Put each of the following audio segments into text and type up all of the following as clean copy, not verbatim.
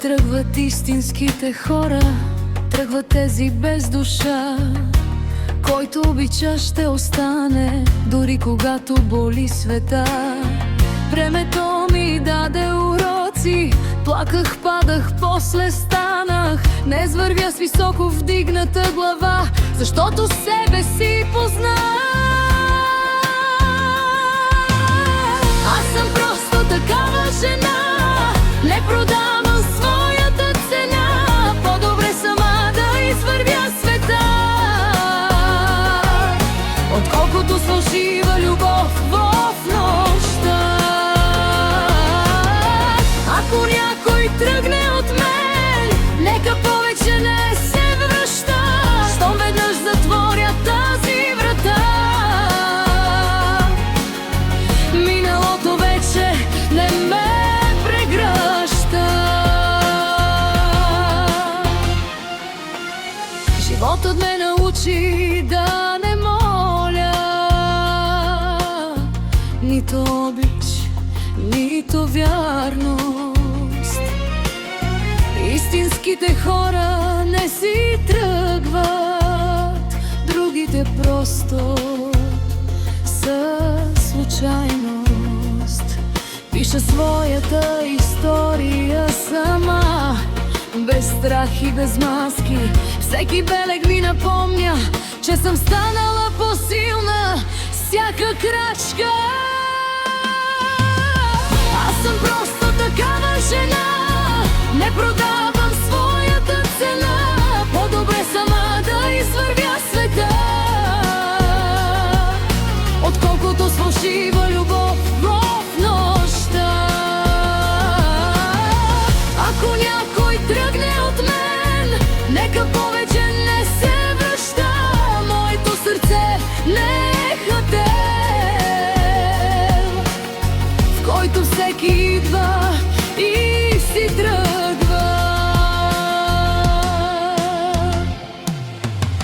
тръгват истинските хора, тръгват тези без душа. Който обича ще остане, дори когато боли света. Времето ми даде уроци, плаках, падах, после станах. Днес вървя с високо вдигната глава, защото себе си познах. Аз съм просто такава жена, не продавам своята цена. По-добре сама да извървя света, отколкото с фалшива любов в нощта. Ако някой тръгне от мен, нека повече не се връща. Щом веднъж затворя тази врата, миналото вече не ме прегръща. Животът ме научи да не моля нито обич, нито вярност. Истинските хора не си тръгват, другите просто са случайност. Пиша своята история сама, без страх и без маски. Всеки белег ми напомня, че съм станала по-силна всяка крачка. Аз съм просто такава жена, не продавам своята цена. По-добре сама да извървя света, отколкото с фалшива любов в нощта. Ако някой тръгне от мен, нека повече не се връща. Моето сърце не е хотел, в който всеки идва и си тръгва.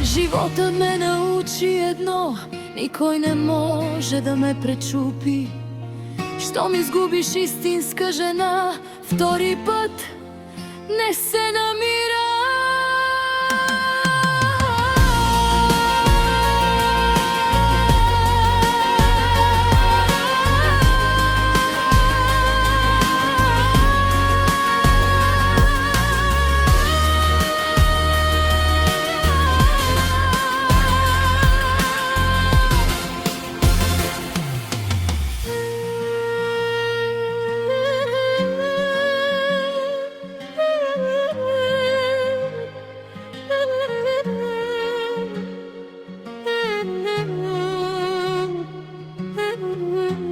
Животът ме научи едно: никой не може да ме пречупи. Щом изгубиш истинска жена, втори път не се намира. Mm-hmm.